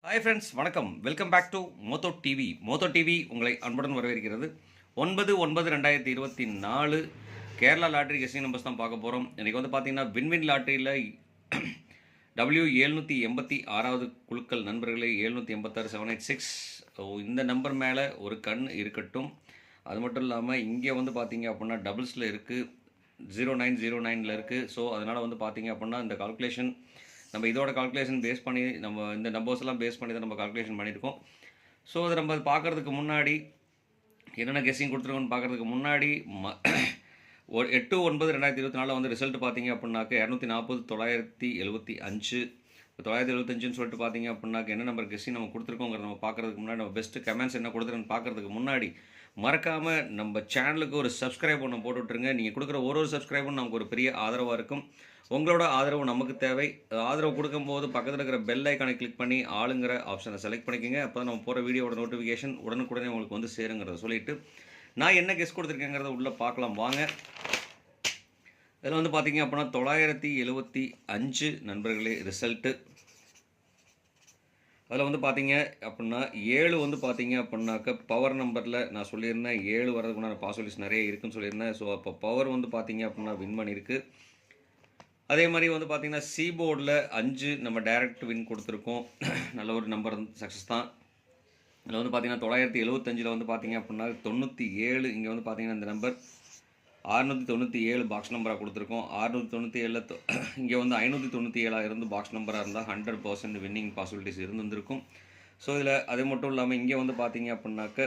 Hi friends, வணக்கம். Welcome back to Moto TV. Moto TV உங்களை அன்புடன் வரவேற்கிறது. 9/9/2024 கேரளா லாட்ரி கெஸ்டிங் நம்பர்ஸ் தான் பார்க்க போகிறோம். இன்றைக்கி வந்து பார்த்தீங்கன்னா வின்வின் லாட்ரியில் W786வது குழுக்கள் நண்பர்களே 786 786. இந்த நம்பர் மேலே ஒரு கண் இருக்கட்டும். அது மட்டும் இல்லாமல் இங்கே வந்து பார்த்தீங்க அப்படின்னா டபுள்ஸில் இருக்குது, 0909 இருக்குது. ஸோ அதனால் வந்து பார்த்தீங்க அப்படின்னா இந்த கால்குலேஷன் நம்ம இதோட கால்குலேஷன் பேஸ் பண்ணி நம்ம இந்த நம்பர்ஸ் எல்லாம் பேஸ் பண்ணி தான் நம்ம கால்குலேஷன் பண்ணியிருக்கோம். ஸோ அதை நம்ம பார்க்குறதுக்கு முன்னாடி என்னென்ன கெஸ்ஸிங் கொடுத்துருக்கோன்னு பார்க்குறதுக்கு முன்னாடி 8/9/2024 வந்து ரிசல்ட் பார்த்தீங்க அப்படின்னாக்க 240 975. இப்போ 975ன்னு சொல்லிட்டு பார்த்தீங்க அப்படின்னாக்க என்ன நம்பர் கெஸ்ஸிங் நம்ம கொடுத்துருக்கோங்கிறத நம்ம பார்க்குறதுக்கு முன்னாடி நம்ம பெஸ்ட்டு கமெண்ட்ஸ் என்ன கொடுத்துருன்னு பார்க்குறதுக்கு முன்னாடி மறக்காமல் நம்ம சேனலுக்கு ஒரு சப்ஸ்கிரைப் ஒன்று போட்டு விட்ருங்க. நீங்கள் கொடுக்குற ஒரு சப்ஸ்கிரைபும் நமக்கு ஒரு பெரிய ஆதரவாக இருக்கும். உங்களோட ஆதரவு நமக்கு தேவை. ஆதரவு கொடுக்கும்போது பக்கத்தில் இருக்கிற பெல் ஐக்கானை கிளிக் பண்ணி ஆளுங்கிற ஆப்ஷனை செலக்ட் பண்ணிக்கோங்க. அப்போ தான் நம்ம போகிற வீடியோட நோட்டிஃபிகேஷன் உடனுக்குடனே உங்களுக்கு வந்து சேருங்கிறத சொல்லிவிட்டு நான் என்ன கெஸ் கொடுத்துருக்கேங்கிறத உள்ளே பார்க்கலாம் வாங்க. இதில் வந்து பார்த்தீங்க அப்படின்னா 975 நண்பர்களே ரிசல்ட்டு. அதில் வந்து பார்த்தீங்க அப்படின்னா 7 வந்து பார்த்தீங்க அப்படின்னாக்க பவர் நம்பரில் நான் சொல்லியிருந்தேன் 7 வர்றதுக்குண்டான பாசிபிலிட்டிஸ் நிறைய இருக்குன்னு சொல்லியிருந்தேன். ஸோ அப்போ பவர் வந்து பார்த்தீங்க அப்படின்னா வின் பண்ணியிருக்கு. அதே மாதிரி வந்து பார்த்தீங்கன்னா சி போர்டில் 5 நம்ம டைரக்ட் வின் கொடுத்துருக்கோம். நல்ல ஒரு நம்பர் சக்ஸஸ் தான். இதில் வந்து பார்த்தீங்கன்னா 975 வந்து பார்த்தீங்க அப்படின்னா 97. இங்கே வந்து பார்த்தீங்கன்னா இந்த நம்பர் 697 பாக்ஸ் நம்பராக கொடுத்துருக்கோம். 697 இங்கே வந்து 597 இருந்து பாக்ஸ் நம்பராக இருந்தால் 100% வின்னிங் பாசிபிலிட்டிஸ் இருந்திருக்கும். ஸோ இதில் அது மட்டும் இல்லாமல் இங்கே வந்து பார்த்தீங்க அப்படின்னாக்க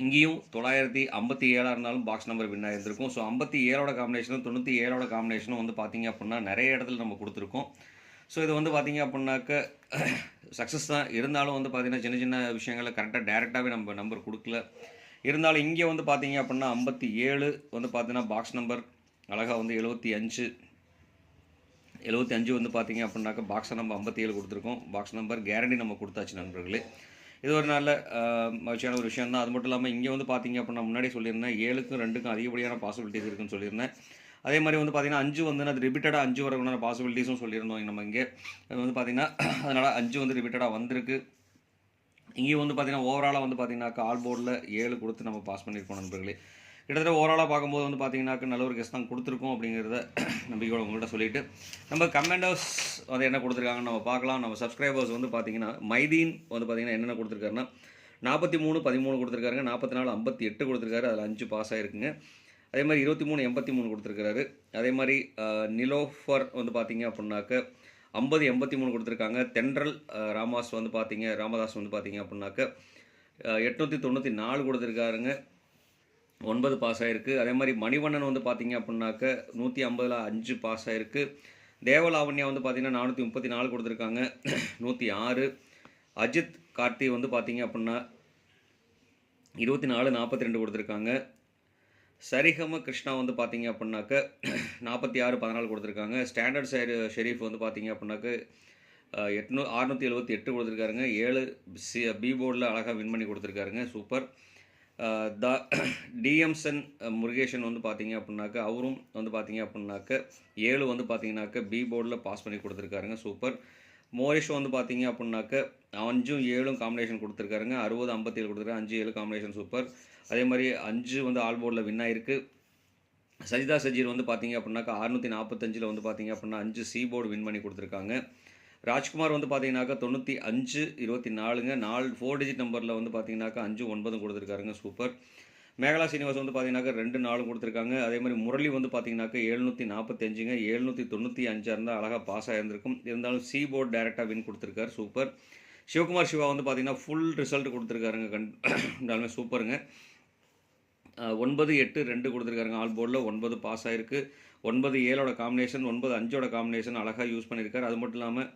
இங்கேயும் 957 இருந்தாலும் பாக்ஸ் நம்பர் வின் ஆகிருந்திருக்கும். ஸோ 57ஓட காம்பினேஷனும் 97ஓட காம்பினேஷனும் வந்து பார்த்தீங்க அப்படின்னா நிறைய இடத்துல நம்ம கொடுத்துருக்கோம். ஸோ இது வந்து பார்த்தீங்க அப்படின்னாக்க சக்ஸஸ் தான். இருந்தாலும் வந்து பார்த்தீங்கன்னா சின்ன சின்ன விஷயங்களில் கரெக்டாக டேரெக்டாகவே நம்ம நம்பர் கொடுக்கல. இருந்தாலும் இங்கே வந்து பார்த்தீங்க அப்படின்னா 57 வந்து பார்த்தீங்கன்னா பாக்ஸ் நம்பர் அழகாக வந்து 75 வந்து பார்த்தீங்க அப்படின்னாக்க பாக்ஸை நம்ம 57 கொடுத்துருக்கோம். பாக்ஸ் நம்பர் கேரண்டி நம்ம கொடுத்தாச்சு நண்பர்களே. இது ஒரு நல்ல மகிழ்ச்சியான ஒரு விஷயம் தான். அது மட்டும் இல்லாமல் இங்கே வந்து பார்த்தீங்க அப்படின்னா முன்னாடி சொல்லியிருந்தேன் 7க்கும் 2க்கும் அதிகப்படியான பாசிபிலிட்டிஸ் இருக்குன்னு சொல்லியிருந்தேன். அதே மாதிரி வந்து பார்த்தீங்கன்னா 5 வந்து அது ரிப்பீட்டடாக 5 வரக்குண்டான பாசிபிலிட்டிஸும் சொல்லியிருந்தோம் நம்ம இங்கே. அது வந்து பார்த்தீங்கன்னா அதனால் 5 வந்து ரிப்பீட்டடாக வந்திருக்கு. இங்கேயும் வந்து பார்த்தீங்கன்னா ஓவராலாக வந்து பார்த்தீங்கன்னாக்கா ஆல் போர்டில் 7 கொடுத்து நம்ம பாஸ் பண்ணியிருக்கோம் நண்பர்களே. கிட்டத்தட்ட ஓவராலாக பார்க்கும்போது வந்து பார்த்தீங்கன்னாக்க நல்ல ஒரு கெஸ் தான் கொடுத்துருக்கோம் அப்படிங்கிறத நம்பிக்கையோட உங்கள்கிட்ட சொல்லிவிட்டு நம்ம கமெண்டர்ஸ் வந்து என்ன கொடுத்துருக்காங்கன்னு நம்ம பார்க்கலாம். நம்ம சப்ஸ்கிரைபர்ஸ் வந்து பார்த்தீங்கன்னா மைதீன் வந்து பார்த்தீங்கன்னா என்னென்ன கொடுத்துருக்காருன்னா 43 13 கொடுத்துருக்காருங்க, 44 58 கொடுத்துருக்காரு, அதில் 5 பாஸ் ஆகிருக்குங்க. அதே மாதிரி 23 83 கொடுத்துருக்காரு. அதே மாதிரி நிலோஃபர் வந்து பார்த்தீங்க அப்படின்னாக்க 50 83 கொடுத்துருக்காங்க. தென்றல் ராமதாஸ் வந்து பார்த்தீங்க அப்படின்னாக்க 894 கொடுத்துருக்காருங்க, 9 பாஸ் ஆகிருக்கு. அதே மாதிரி மணிவண்ணன் வந்து பார்த்தீங்க அப்படின்னாக்க 150ல் 5 பாஸ் ஆகிருக்கு. தேவலாவண்யா வந்து பார்த்தீங்கன்னா 434 கொடுத்துருக்காங்க, 106. அஜித் கார்த்தி வந்து பார்த்தீங்க அப்படின்னா 24 42 கொடுத்துருக்காங்க. சரிகம கிருஷ்ணா வந்து பார்த்தீங்க அப்படின்னாக்க 46 14 கொடுத்துருக்காங்க. ஸ்டாண்டர்ட் ஷெரீஃப் வந்து பார்த்தீங்க அப்படின்னாக்க 678 கொடுத்துருக்காருங்க. 7 பி போர்டில் அழகாக வின் பண்ணி கொடுத்துருக்காருங்க, சூப்பர். டிஎம்சன் முருகேஷன் வந்து பார்த்தீங்க அப்படின்னாக்க அவரும் வந்து பார்த்தீங்க அப்படின்னாக்க 7 வந்து பார்த்தீங்கன்னாக்க பி போர்டில் பாஸ் பண்ணி கொடுத்துருக்காருங்க, சூப்பர். மோரிஷோ வந்து பார்த்தீங்க அப்படின்னாக்க 5 7 காம்பினேஷன் கொடுத்துருக்காருங்க, 60 57 கொடுத்துருக்காரு, 5 7 காம்பினேஷன் சூப்பர். அதே மாதிரி 5 வந்து ஆல் போர்டில் வின் ஆகிருக்கு. சஜிதா சஜீர் வந்து பார்த்தீங்க அப்படின்னாக்கா 645 வந்து பார்த்தீங்க அப்படின்னா 5 சி போர்டு வின் பண்ணி கொடுத்துருக்காங்க. ராஜ்குமார் வந்து பார்த்தீங்கன்னாக்கா 95 24ங்க, 4 டிஜிட் நம்பரில் வந்து பார்த்தீங்கன்னாக்கா 5 9 கொடுத்துருக்காருங்க, சூப்பர். மேகலா சீனிவாஸ் வந்து பார்த்தீங்கன்னாக்கா 2 4 கொடுத்துருக்காங்க. அதே மாதிரி முரளி வந்து பார்த்தீங்கன்னாக்கா 745ங்க, 795 இருந்தால் அழகாக பாஸ் ஆகிருந்திருக்கும். இருந்தாலும் சி போர்டு டேரெக்டாக வின் கொடுத்துருக்காரு, சூப்பர். சிவகுமார் சிவா வந்து பார்த்தீங்கன்னா ஃபுல் ரிசல்ட் கொடுத்துருக்காருங்க, இருந்தாலுமே சூப்பருங்க. 9 8 2 கொடுத்துருக்காருங்க, ஆல் போர்டில் 9 பாஸ் ஆகிருக்கு. 9 7ஓட காம்பினேஷன் 9 5ஓட காம்பினேஷன் அழகாக யூஸ் பண்ணியிருக்காரு. அது மட்டும் இல்லாமல்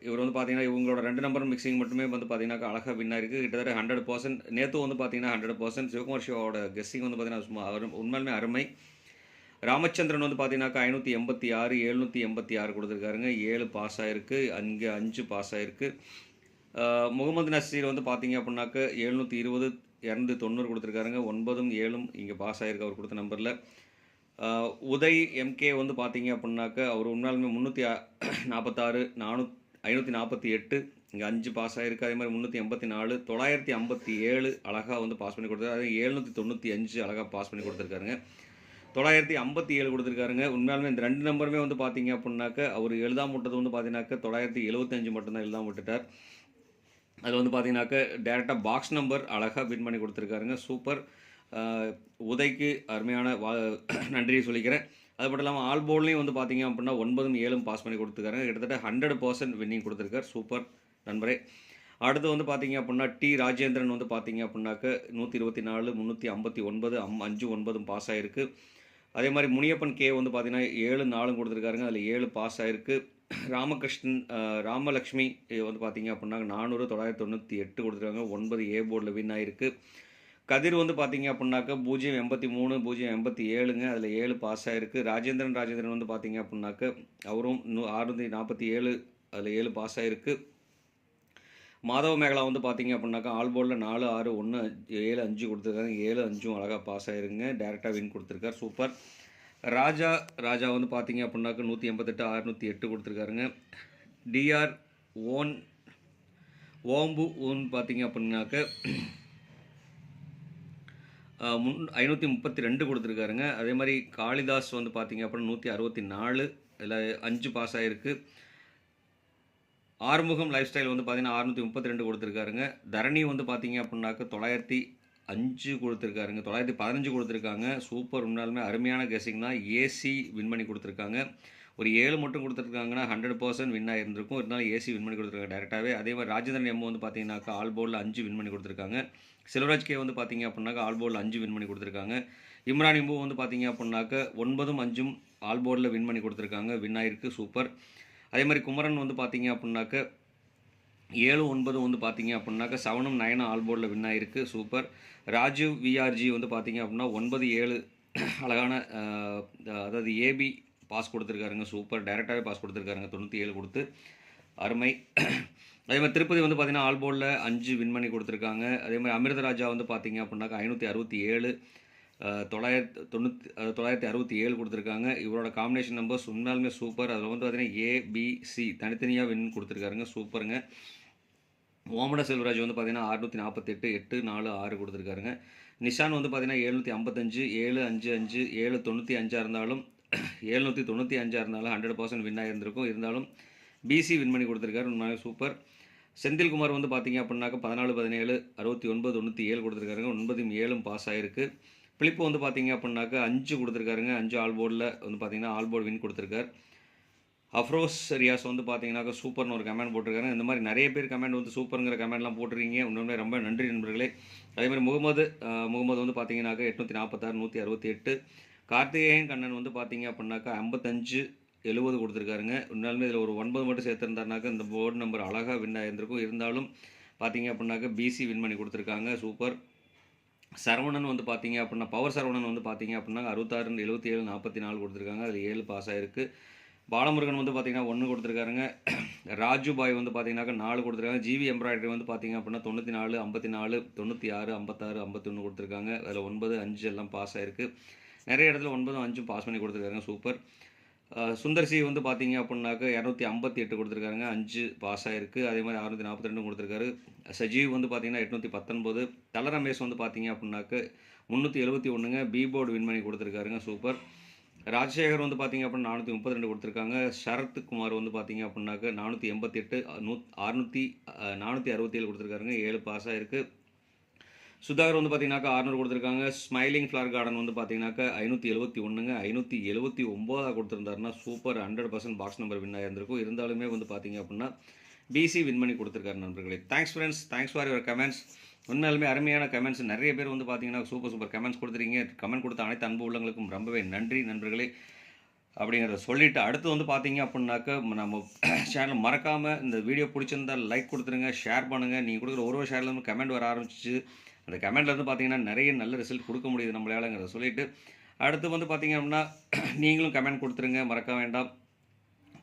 இவர் வந்து பார்த்தீங்கன்னா இவங்களோட 2 நம்பர் மிக்சிங் மட்டுமே வந்து பார்த்தீங்கன்னா அழகாக வின் ஆகிருக்கு. கிட்டத்தட்ட 100%. நேற்று வந்து பார்த்தீங்கன்னா 100%. சிவகுமார் சிவாவோட கெஸ்ஸிங் வந்து பார்த்தீங்கன்னா உண்மையுமே அருமை. ராமச்சந்திரன் வந்து பார்த்தீங்கன்னாக்கா 586 786 கொடுத்துருக்காருங்க, 7 பாஸ் ஆகிருக்கு. அங்கே 5 பாஸ் ஆகிருக்கு. முகமது நசீர் வந்து பார்த்தீங்க அப்படின்னாக்க 720 290 கொடுத்துருக்காருங்க, 9 7 இங்கே பாஸ் ஆகிருக்கு அவர் கொடுத்த நம்பரில். உதய் எம்கே வந்து பார்த்தீங்க அப்படின்னாக்க அவர் உண்மையாலுமே 346 548 இங்கே 5 பாஸ் ஆகிருக்கு. அதே மாதிரி 384, 957 அழகாக வந்து பாஸ் பண்ணி கொடுத்துருக்காரு. அதே 795 அழகாக பாஸ் பண்ணி கொடுத்துருக்காருங்க. 957 கொடுத்துருக்காருங்க. உண்மையாலுமே இந்த 2 நம்பருமே வந்து பார்த்தீங்க அப்படின்னாக்க அவர் எழுதாம விட்டது வந்து பார்த்தீங்கன்னாக்க 975 மட்டும்தான் எழுதாம விட்டுட்டார். அது வந்து பார்த்தீங்கன்னாக்க டேரெக்டாக பாக்ஸ் நம்பர் அழகாக வின் பண்ணி கொடுத்துருக்காருங்க. சூப்பர். உதைக்கு அருமையான நன்றியை சொல்லிக்கிறேன். அது மட்டும் இல்லாமல் ஆல் போர்ட்லேயும் வந்து பார்த்தீங்க அப்படின்னா 9ம் 7ம் பாஸ் பண்ணி கொடுத்துருக்காருங்க. கிட்டத்தட்ட 100% வின்னிங் கொடுத்துருக்காரு. சூப்பர் நண்பரே. அடுத்து வந்து பார்த்தீங்க அப்படின்னா டி ராஜேந்திரன் வந்து பார்த்தீங்க அப்படின்னாக்க 124, 359, 5 9 பாஸ் ஆகிருக்கு. அதே மாதிரி முனியப்பன் கே வந்து பார்த்தீங்கன்னா 7 4 கொடுத்துருக்காருங்க. அதில் 7 பாஸ் ஆகிருக்கு. ராமகிருஷ்ணன் ராமலக்ஷ்மி வந்து பார்த்தீங்க அப்படின்னா 400 998 கொடுத்துருக்காங்க. 9 ஏ போர்டில் வின் ஆகிருக்கு. கதிர் வந்து பார்த்தீங்க அப்படின்னாக்கா 083 087ங்க. அதில் 7 பாஸ் ஆகிருக்கு. ராஜேந்திரன் வந்து பார்த்தீங்க அப்படின்னாக்க அவரும் 647 அதில் 7 பாஸ் ஆகிருக்கு. மாதவ மேகலா வந்து பார்த்தீங்க அப்படின்னாக்கா ஆல் போர்டில் 4 6 1 7 5 கொடுத்துருக்காங்க. 7 5ம் அழகாக பாஸ் ஆகிருங்க. டேரெக்டாக வின் கொடுத்துருக்காரு. சூப்பர். ராஜா வந்து பார்த்தீங்க அப்படின்னாக்கா 188 608 கொடுத்துருக்காருங்க. டிஆர் ஓம்பு பார்த்தீங்க அப்படின்னாக்க 532 கொடுத்துருக்காருங்க. அதே மாதிரி காளிதாஸ் வந்து பார்த்தீங்க அப்படின்னா 164 இதில் 5 பாஸ் ஆகிருக்கு. ஆறுமுகம் லைஃப் ஸ்டைல் வந்து பார்த்தீங்கன்னா 632 கொடுத்துருக்காருங்க. தரணி வந்து பார்த்தீங்க அப்படின்னாக்க 905 கொடுத்துருக்காருங்க. 915 கொடுத்துருக்காங்க. சூப்பர். உண்மையாலுமே அருமையான கெஸிங் தான். ஏசி வின் பண்ணி கொடுத்துருக்காங்க. ஒரு 7 மட்டும் கொடுத்துருக்காங்கன்னா 100% வின் ஆகிருந்திருக்கும். இருந்தாலும் ஏசி வின் பண்ணி கொடுத்துருக்காங்க டேரெக்டாகவே. அதே மாதிரி ராஜேந்திரன் எம் வந்து பார்த்தீங்கன்னாக்கா ஆல் போர்டில் 5 வின் பண்ணி கொடுத்துருக்காங்க. செல்வராஜ் கே வந்து பார்த்தீங்க அப்படின்னாக்கா ஆல் போர்டில் 5 வின் பண்ணி கொடுத்துருக்காங்க. இம்ரான் இம்பு வந்து பார்த்தீங்க அப்படின்னாக்க 9ம் 5ம் ஆல் போர்டில் வின் பண்ணி கொடுத்துருக்காங்க. வின் ஆகிருக்கு. சூப்பர். அதே மாதிரி குமரன் வந்து பார்த்தீங்க அப்படின்னாக்க 7 9 வந்து பார்த்தீங்க அப்படின்னாக்க 7ம் 9ம் ஆல் போர்டில் வின் ஆகிருக்கு. சூப்பர். ராஜீவ் விஆர்ஜி வந்து பார்த்தீங்க அப்படின்னா 9 7 அழகான அதாவது ஏபி பாஸ் கொடுத்துருக்காருங்க. சூப்பர். டேரெக்டாகவே பாஸ் கொடுத்துருக்காருங்க. 97 கொடுத்து அருமை. அதே மாதிரி திருப்பதி வந்து பார்த்தீங்கன்னா ஆல் போர்டில் 5 வின் பண்ணி கொடுத்துருக்காங்க. அதே மாதிரி அமிர்தராஜா வந்து பார்த்தீங்க அப்படின்னாக்கா 567 967 கொடுத்துருக்காங்க. இவரோட காம்பினேஷன் நம்பர்ஸ் உண்மையாலுமே சூப்பர். அதில் வந்து பார்த்தீங்கன்னா ஏபிசி தனித்தனியாக வின் கொடுத்துருக்காருங்க. சூப்பருங்க. ஓமட செல்வராஜ் வந்து பார்த்தீங்கன்னா 648 8 4 6 கொடுத்துருக்காருங்க. நிஷான் வந்து பார்த்தீங்கன்னா 755 7 5 5 795 இருந்தாலும் 795 இருந்தாலும் 100% வின் ஆகியிருந்திருக்கும். இருந்தாலும் பிசி வின் பண்ணி கொடுத்துருக்காரு. உண்மையாக சூப்பர். செந்தில்குமார் வந்து பார்த்தீங்க அப்படின்னாக்கா 14 17 69 97 கொடுத்துருக்காருங்க. 9ம் 7ம் பாஸ் ஆகிருக்கு. பிலிப்பு வந்து பார்த்தீங்க அப்படின்னாக்கா 5 கொடுத்துருக்காருங்க. 5 ஆல் போர்டில் வந்து பார்த்தீங்கன்னா ஆல் போர்டு வின் கொடுத்துருக்காரு. அஃப்ரோஸ் ரியாஸ் வந்து பார்த்தீங்கன்னாக்கா சூப்பர்னு ஒரு கமெண்ட் போட்டிருக்காரு. இந்த மாதிரி நிறைய பேர் கமெண்ட் வந்து சூப்பருங்கிற கமெண்ட்லாம் போட்டிருக்கீங்க. உண்மையிலே ரொம்ப நன்றி நண்பர்களே. அதே மாதிரி முகமது வந்து பார்த்தீங்கன்னாக்கா 846 168. கார்த்திகேயன் கண்ணன் வந்து பார்த்தீங்க அப்படின்னாக்கா 55 70 கொடுத்துருக்காருங்க. உண்மையாலுமே இதில் ஒரு 9 மட்டும் சேர்த்துருந்தாருனாக்கா இந்த போர்டு நம்பர் அழகாக வின் ஆகியிருந்திருக்கும். இருந்தாலும் பார்த்தீங்க அப்படின்னாக்கா பிசி வின் பண்ணி கொடுத்துருக்காங்க. சூப்பர். சரவணன் வந்து பார்த்தீங்க அப்படின்னா பவர் சரவணன் வந்து பார்த்தீங்க அப்படின்னா 66 77 44 கொடுத்துருக்காங்க. அதில் 7 பாஸ் ஆகிருக்கு. பாலமுருகன் வந்து பார்த்தீங்கன்னா 1 கொடுத்துருக்காருங்க. ராஜு பாய் வந்து பார்த்தீங்கன்னாக்கா 4 கொடுத்துருக்காங்க. ஜிவி எம்ப்ராய்டரி வந்து பார்த்தீங்க அப்படின்னா 94 54 96 56 51 கொடுத்துருக்காங்க. அதில் 9 5 எல்லாம் பாஸ் ஆகிருக்கு. நிறைய இடத்துல 9 5 பாஸ் பண்ணி கொடுத்துருக்காங்க. சூப்பர். சுந்தர்சி வந்து பார்த்தீங்க அப்படின்னாக்கா 258 கொடுத்துருக்காருங்க. 5 பாஸ் ஆகிருக்கு. அதே மாதிரி 642 கொடுத்துருக்காரு. சஜீவ் வந்து பார்த்தீங்கன்னா 819. தல ரமேஷ் வந்து பார்த்தீங்க அப்படின்னாக்க 371ங்க. பி போர்டு வின் பண்ணி கொடுத்துருக்காருங்க. சூப்பர். ராஜசேகர் வந்து பார்த்தீங்க அப்படின்னா 432 கொடுத்துருக்காங்க. சரத்குமார் வந்து பார்த்தீங்க அப்படின்னாக்க 488 467 கொடுத்துருக்காருங்க. 7 பாஸ் ஆகிருக்கு. சுதாகர் வந்து பார்த்தீங்கன்னாக்கா 600 கொடுத்துருக்காங்க. ஸ்மைலிங் ஃப்ளவர் கார்டன் வந்து பார்த்தீங்கன்னாக்கா 571ங்க. 579 கொடுத்துருந்தாருன்னா சூப்பர். 100% பாக்ஸ் நம்பர் வின் ஆகியிருந்திருக்கும். இருந்தாலுமே வந்து பார்த்தீங்க அப்படின்னா பிசி வின் பண்ணி கொடுத்துருக்காரு நண்பர்களே. Thanks friends. Thanks for your comments. உண்மையாலுமே அருமையான கமெண்ட்ஸ். நிறைய பேர் வந்து பார்த்தீங்கன்னா சூப்பர் கமெண்ட்ஸ் கொடுத்துருக்கீங்க. கமெண்ட் கொடுத்த அனைத்து அன்பு உள்ளவங்களுக்கும் ரொம்பவே நன்றி நண்பர்களே அப்படிங்கிறத சொல்லிவிட்டு அடுத்து வந்து பார்த்தீங்க அப்படின்னாக்கா நம்ம சேனல் மறக்காமல் இந்த வீடியோ பிடிச்சிருந்தால் லைக் கொடுத்துருங்க, ஷேர் பண்ணுங்கள். நீங்கள் கொடுக்குற ஒரு ஷேர்லேருந்து கமெண்ட் வர ஆரம்பிச்சிச்சு. அந்த கமெண்ட்லேருந்து பார்த்தீங்கன்னா நிறைய நல்ல ரிசல்ட் கொடுக்க முடியுது நம்மளாலங்கிறத சொல்லிவிட்டு அடுத்து வந்து பார்த்தீங்க அப்படின்னா நீங்களும் கமெண்ட் கொடுத்துருங்க, மறக்க வேண்டாம்.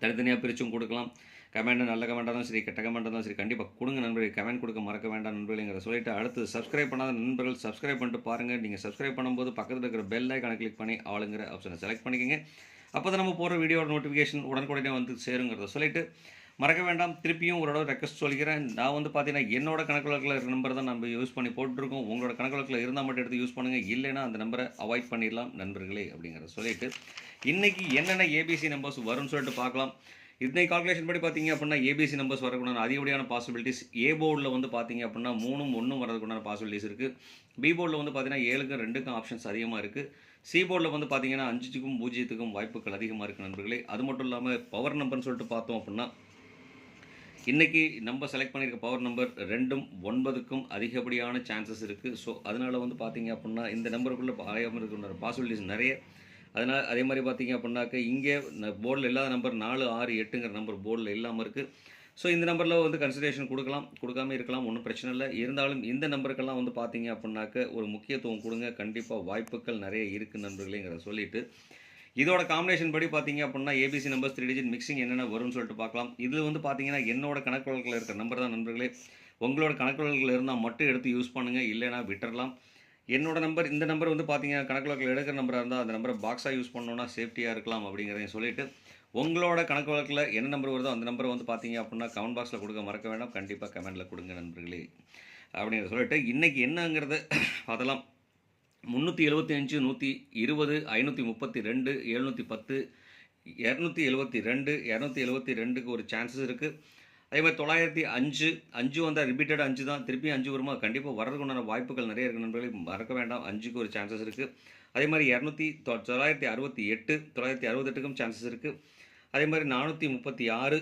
தனித்தனியாக பிரிச்சும் கொடுக்கலாம். கமெண்ட் நல்ல கமெண்ட்டாக தான் சரி, கெட்ட கமெண்ட்டாக தான் சரி, கண்டிப்பாக கொடுங்க நண்பர்கள். கமெண்ட் கொடுக்க மறக்க வேண்டாம் நண்பர்கள்ங்கிற சொல்லிட்டு அடுத்து சப்ஸ்கிரைப் பண்ணாத நண்பர்கள் சப்ஸ்கிரைப் பண்ணிட்டு பாருங்கள். நீங்கள் சப்ஸ்கிரைப் பண்ணும்போது பக்கத்தில் இருக்கிற பெல் ஐக்கானை கிளிக் பண்ணி ஆளுங்கிற ஆப்ஷனை செலக்ட் பண்ணிக்கோங்க. அப்போ தான் நம்ம போகிற வீடியோட நோட்டிஃபிகேஷன் உடனுக்குடனே வந்து சேருங்கிறத சொல்லிவிட்டு மறக்க வேண்டாம். திருப்பியும் ஒரு தடவை ரெக்வெஸ்ட் சொல்லிக்கிறேன். நான் வந்து பார்த்தீங்கன்னா, என்னோட கணக்கு வழக்குல இருக்கிற நம்பர் தான் நம்ம யூஸ் பண்ணி போட்டுருக்கோம். உங்களோட கணக்கு வழக்குல இருந்தால் மட்டும் எடுத்து யூஸ் பண்ணுங்கள். இல்லைன்னா அந்த நம்பரை அவாய்ட் பண்ணிடலாம் நண்பர்களே அப்படிங்கிறத சொல்லிட்டு, இன்றைக்கி என்னென்ன ஏபிசி நம்பர்ஸ் வரும்னு சொல்லிட்டு பார்க்கலாம். இன்னைக்கு கால்குலேஷன் படி பார்த்தீங்க அப்படின்னா ஏபிசி நம்பர்ஸ் வரக்கூடாது அதிகப்படியான பாசிபிலிட்டிஸ். ஏ போர்டில் வந்து பார்த்தீங்க அப்படின்னா 3ம் 1ம் வரதுக்குண்டான பாசிபிலிட்டிஸ் இருக்குது. பி போர்டில் வந்து பார்த்தீங்கன்னா 7க்கும் 2க்கும் ஆப்ஷன்ஸ் அதிகமாக இருக்குது. சி போர்டில் வந்து பார்த்தீங்கன்னா 5க்கும் 0க்கும் வாய்ப்புகள் அதிகமாக இருக்குது நண்பர்களே. அது மட்டும் இல்லாமல் பவர் நம்பர்னு சொல்லிட்டு பார்த்தோம் அப்படின்னா இன்றைக்கி நம்ம செலக்ட் பண்ணியிருக்க பவர் நம்பர் 2ம் 9க்கும் அதிகப்படியான சான்சஸ் இருக்குது. ஸோ அதனால் வந்து பார்த்தீங்க அப்படின்னா இந்த நம்பருக்குள்ளே இருக்கிற பாசிபிலிட்டிஸ் நிறைய. அதனால் அதே மாதிரி பார்த்தீங்க அப்படின்னாக்க இங்கே போர்டில் இல்லாத நம்பர் 4, 6, 8ங்கிற நம்பர் போர்டில் இல்லாமல் இருக்குது. ஸோ இந்த நம்பரில் வந்து கன்சிடரேஷன் கொடுக்கலாம், கொடுக்காம இருக்கலாம், ஒன்றும் பிரச்சனை இல்லை. இருந்தாலும் இந்த நம்பருக்கெல்லாம் வந்து பார்த்தீங்க அப்படின்னாக்க ஒரு முக்கியத்துவம் கொடுங்க. கண்டிப்பாக வாய்ப்புகள் நிறைய இருக்குது நண்பர்களேங்கிறத சொல்லிவிட்டு, இதோட காம்பினேஷன் படி பார்த்தீங்க அப்படின்னா ஏபிசி நம்பர்ஸ் 3 டிஜிட் மிக்சிங் என்னென்ன வரும்னு சொல்லிட்டு பார்க்கலாம். இதில் வந்து பார்த்தீங்கன்னா என்னோட கணக்கு வழக்கில் இருக்கிற நம்பர் தான் நண்பர்களே. உங்களோட கணக்கு வழக்கில் இருந்தால் மட்டும் எடுத்து யூஸ் பண்ணுங்கள், இல்லைனா விட்டுறலாம். என்னோட நம்பர் இந்த நம்பர் வந்து பார்த்தீங்கன்னா கணக்கு வழக்கில் எடுக்கிற நம்பராக இருந்தால் அந்த நம்பரை பாக்ஸாக யூஸ் பண்ணோன்னா சேஃப்டியாக இருக்கலாம் அப்படிங்கிறதையும் சொல்லிவிட்டு, உங்களோட கணக்கு வழக்கில் என்ன நம்பர் வருதோ அந்த நம்பரை வந்து பார்த்தீங்க அப்படின்னா கமெண்ட் பாக்ஸில் கொடுக்க மறக்க வேண்டாம். கண்டிப்பாக கமெண்ட்டில் கொடுங்க நண்பர்களே அப்படிங்கிறத சொல்லிட்டு, இன்றைக்கி என்னங்கிறத அதெல்லாம் 375, 120, 532, 710, 272, 272க்கு ஒரு சான்சஸ் இருக்குது. அதே மாதிரி 905, 5 வந்தால் ரிப்பீட்டட் 5 தான், திருப்பி 5 வருமா? கண்டிப்பாக வர்றதுக்கு உண்டான வாய்ப்புகள் நிறைய இருக்குது நண்பர்களே. மறக்க வேண்டாம், 5க்கு ஒரு சான்சஸ் இருக்குது. அதே மாதிரி 968, 968க்கும் சான்சஸ் இருக்குது. அதே மாதிரி 436,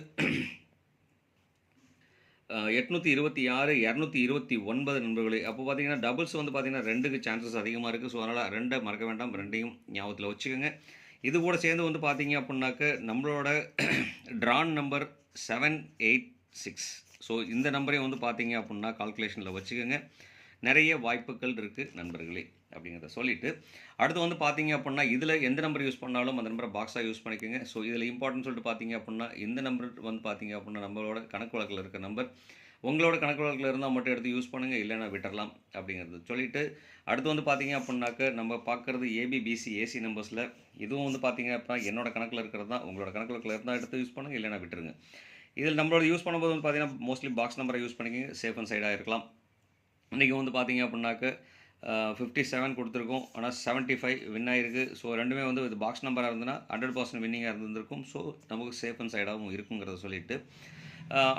826, 229 நண்பர்களே. அப்போ பார்த்தீங்கன்னா டபுள்ஸ் வந்து பார்த்தீங்கன்னா 2க்கு சான்சஸ் அதிகமாக இருக்குது. ஸோ அதனால் 2 மறக்க வேண்டாம், 2யும் ஞாபகத்தில் வச்சுக்கோங்க. இது கூட சேர்ந்து வந்து பார்த்தீங்க அப்படின்னாக்க நம்மளோட ட்ரான் நம்பர் 786. ஸோ இந்த நம்பரையும் வந்து பார்த்தீங்க அப்படின்னா கால்குலேஷனில் வச்சுக்கோங்க. நிறைய வாய்ப்புகள் இருக்குது நண்பர்களே அப்படிங்கிறத சொல்லிவிட்டு, அடுத்து வந்து பார்த்தீங்க அப்படின்னா இதில் எந்த நம்பர் யூஸ் பண்ணாலும் அந்த நம்பரை பாக்ஸாக யூஸ் பண்ணிக்கோங்க. ஸோ இதில் இம்பார்ட்டன்ட் சொல்லிட்டு பார்த்தீங்க அப்படின்னா இந்த நம்பர் வந்து பார்த்தீங்க அப்படின்னா நம்மளோட கணக்கு வழக்கில் இருக்க நம்பர். உங்களோட கணக்கு வழக்கில் இருந்தால் மட்டும் எடுத்து யூஸ் பண்ணுங்கள், இல்லைனா விட்டுறலாம் அப்படிங்கிறது சொல்லிவிட்டு, அடுத்து வந்து பார்த்தீங்க அப்படின்னாக்க நம்ம பார்க்குறது ஏபிபிசி ஏசி நம்பர்ஸில். இதுவும் வந்து பார்த்தீங்க அப்படின்னா என்னோட கணக்கில் இருக்கிறது தான். உங்களோட கணக்கு வழக்கில் இருந்தால் எடுத்து யூஸ் பண்ணுங்கள், இல்லைனா விட்டுருங்க. இதில் நம்மளோட யூஸ் பண்ணும்போது வந்து பார்த்தீங்கன்னா மோஸ்ட்லி பாக்ஸ் நம்பரை யூஸ் பண்ணிக்கோங்க, சேஃப் அண்ட் சைடாக இருக்கலாம். இன்றைக்கி வந்து பார்த்தீங்க அப்படின்னாக்க 57 கொடுத்துருக்கோம், ஆனால் 75 வின் ஆகிருக்கு. ஸோ ரெண்டுமே வந்து இது பாக்ஸ் நம்பராக இருந்ததுன்னா 100% வின்னிங்காக இருந்திருக்கும். ஸோ நமக்கு சேஃப் அண்ட் சைடாகவும் இருக்குங்கிறத சொல்லிவிட்டு,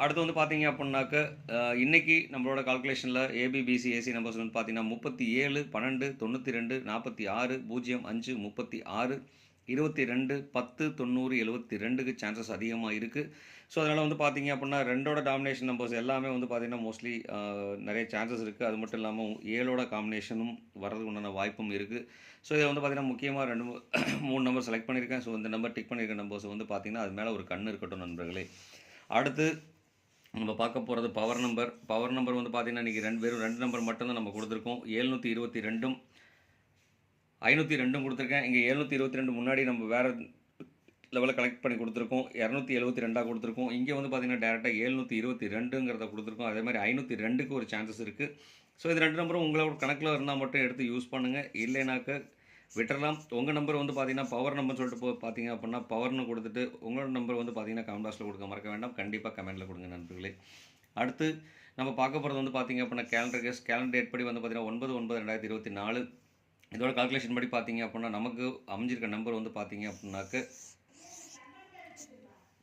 அடுத்து வந்து பார்த்தீங்க அப்படின்னாக்க இன்றைக்கி நம்மளோட கால்குலேஷனில் ஏபிபிசி ஏசி நம்பர்ஸ் வந்து பார்த்தீங்கன்னா 37, 12, 92, 46, 05, 36, 22, 10, 90, 72க்கு சான்சஸ் அதிகமாக இருக்குது. ஸோ அதனால் வந்து பார்த்தீங்க அப்படின்னா 2ஓட டாமினேஷன் நம்பர்ஸ் எல்லாமே வந்து பார்த்தீங்கன்னா மோஸ்ட்லி நிறைய சான்சஸ் இருக்குது. அது மட்டும் இல்லாமல் 7ஓட காம்பினேஷனும் வர்றதுக்கு உண்டான வாய்ப்பும் இருக்குது. ஸோ இதில் வந்து பார்த்தீங்கன்னா முக்கியமாக 3 நம்பர் செலக்ட் பண்ணியிருக்கேன். ஸோ இந்த நம்பர் டிக் பண்ணியிருக்க நம்பர்ஸ் வந்து பார்த்தீங்கன்னா அது மேலே ஒரு கண் இருக்கட்டும் நண்பர்களே. அடுத்து நம்ம பார்க்க போகிறது பவர் நம்பர். பவர் நம்பர் வந்து பார்த்தீங்கன்னா இன்றைக்கி வெறும் 2 நம்பர் மட்டும்தான் நம்ம கொடுத்துருக்கோம். 722ம் 502 கொடுத்துருக்கேன். இங்கே 722 முன்னாடி நம்ம வேறு லெவலில் கலெக்ட் பண்ணி கொடுத்துருக்கோம். 272 கொடுத்துருக்கோம். இங்கே வந்து பார்த்தீங்கன்னா டேரெக்டாக 722ங்கிறத கொடுத்துருக்கோம். அதே மாதிரி 502க்கு ஒரு சான்சஸ் இருக்குது. ஸோ இது 2 நம்பரும் உங்களோட கணக்கில் இருந்தால் மட்டும் எடுத்து யூஸ் பண்ணுங்கள், இல்லைனாக்க விட்டுறலாம். உங்கள் நம்பர் வந்து பார்த்தீங்கன்னா பவர் நம்பர்னு சொல்லிட்டு பார்த்தீங்க அப்படின்னா பவர்னு கொடுத்துட்டு உங்களோட நம்பர் வந்து பார்த்தீங்கன்னா கமெண்ட் பாக்ஸில் கொடுக்க மறக்க வேண்டாம். கண்டிப்பாக கமெண்ட்டில் கொடுங்க நண்பர்களே. அடுத்து நம்ம பார்க்க போகிறது வந்து பார்த்தீங்க அப்படின்னா கேலண்டர் டேட் படி வந்து பார்த்தீங்கன்னா 9/9/2024. இதோட கால்குலேஷன் படி பார்த்தீங்க அப்படின்னா நமக்கு அமைஞ்சிருக்க நம்பர் வந்து பார்த்தீங்க அப்படின்னாக்க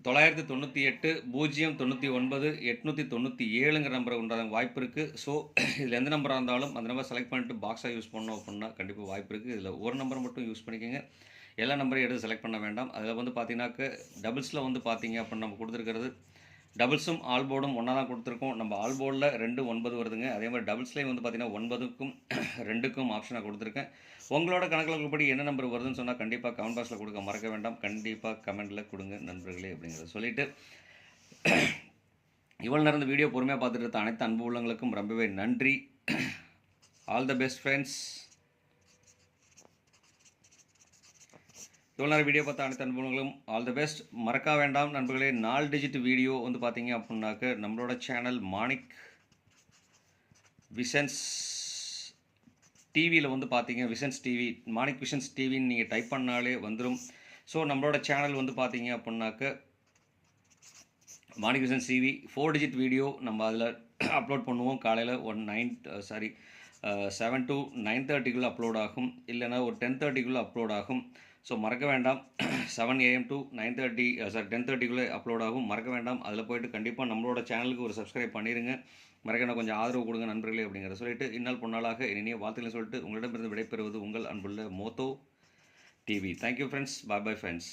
998, 099, 897ங்கிற நம்பரை உண்டான வாய்ப்பு இருக்குது. ஸோ இதில் எந்த நம்பராக இருந்தாலும் அந்த நம்பர் செலக்ட் பண்ணிட்டு பாக்ஸாக யூஸ் பண்ணோம் அப்படின்னா கண்டிப்பாக வாய்ப்பு இருக்குது. இதில் ஒரு நம்பர் மட்டும் யூஸ் பண்ணிக்கோங்க, எல்லா நம்பரையும் எடுத்து செலக்ட் பண்ண வேண்டாம். அதில் வந்து பார்த்தீங்கன்னாக்க டபுள்ஸில் வந்து பார்த்தீங்க அப்படின்னு நம்ம கொடுத்துருக்கிறது டபுள்ஸும் ஆல் போர்டும் ஒன்றா தான் கொடுத்துருக்கோம். நம்ம ஆல் போர்டில் 2, 9 வருதுங்க. அதே மாதிரி டபுள்ஸ்லேயும் வந்து பார்த்தீங்கன்னா 9க்கும் 2க்கும் ஆப்ஷனாக கொடுத்துருக்கேன். உங்களோட கணக்குப்படி என்ன நம்பர் வருதுன்னு சொன்னால் கண்டிப்பாக கமெண்ட் பாக்ஸில் கொடுக்க மறக்க வேண்டாம். கண்டிப்பாக கமெண்ட்டில் கொடுங்க நண்பர்களே அப்படிங்கிறத சொல்லிவிட்டு, இவ்வளோ நேரம் இந்த வீடியோ பொறுமையாக பார்த்துட்டு இருந்த அனைத்து அன்பு உள்ளங்களுக்கும் ரொம்பவே நன்றி. All the best friends. இவ்வளோ நேரம் வீடியோ பார்த்த அனைத்து அன்புகளும் ஆல் த பெஸ்ட். மறக்க வேண்டாம் நண்பர்களே, 4 டிஜிட் வீடியோ வந்து பார்த்தீங்க அப்படின்னாக்க நம்மளோட சேனல் மாணிக் விஷன்ஸ் டிவியில் வந்து பார்த்தீங்க, விஷன்ஸ் டிவி, மாணிக் விஷன்ஸ் டிவின்னு நீங்கள் டைப் பண்ணாலே வந்துடும். ஸோ நம்மளோட சேனல் வந்து பார்த்தீங்க அப்படின்னாக்க மாணிகிருஷ்ணன் சிவி 4 டிஜிட் வீடியோ நம்ம அதில் அப்லோட் பண்ணுவோம். காலையில் 7 to 9:30 அப்லோட் ஆகும், இல்லைனா ஒரு 10:30 அப்லோட் ஆகும். ஸோ மறக்க வேண்டாம். 7 AM to 10:30 அப்லோட் ஆகும். மறக்க வேண்டாம், அதில் போய்ட்டு கண்டிப்பாக நம்மளோட சேனலுக்கு ஒரு சப்ஸ்கிரைப் பண்ணிடுங்க. மறக்க கொஞ்சம் ஆதரவு கொடுங்க நண்பர்களே அப்படிங்கிறத சொல்லிட்டு, இந்நாள் பொன்னாளாக இனிய வாழ்த்துக்களை சொல்லிட்டு உங்களிடமிருந்து விடைபெறுவது உங்கள் அன்புள்ள மோத்தோ TV. Thank you friends. Bye bye friends.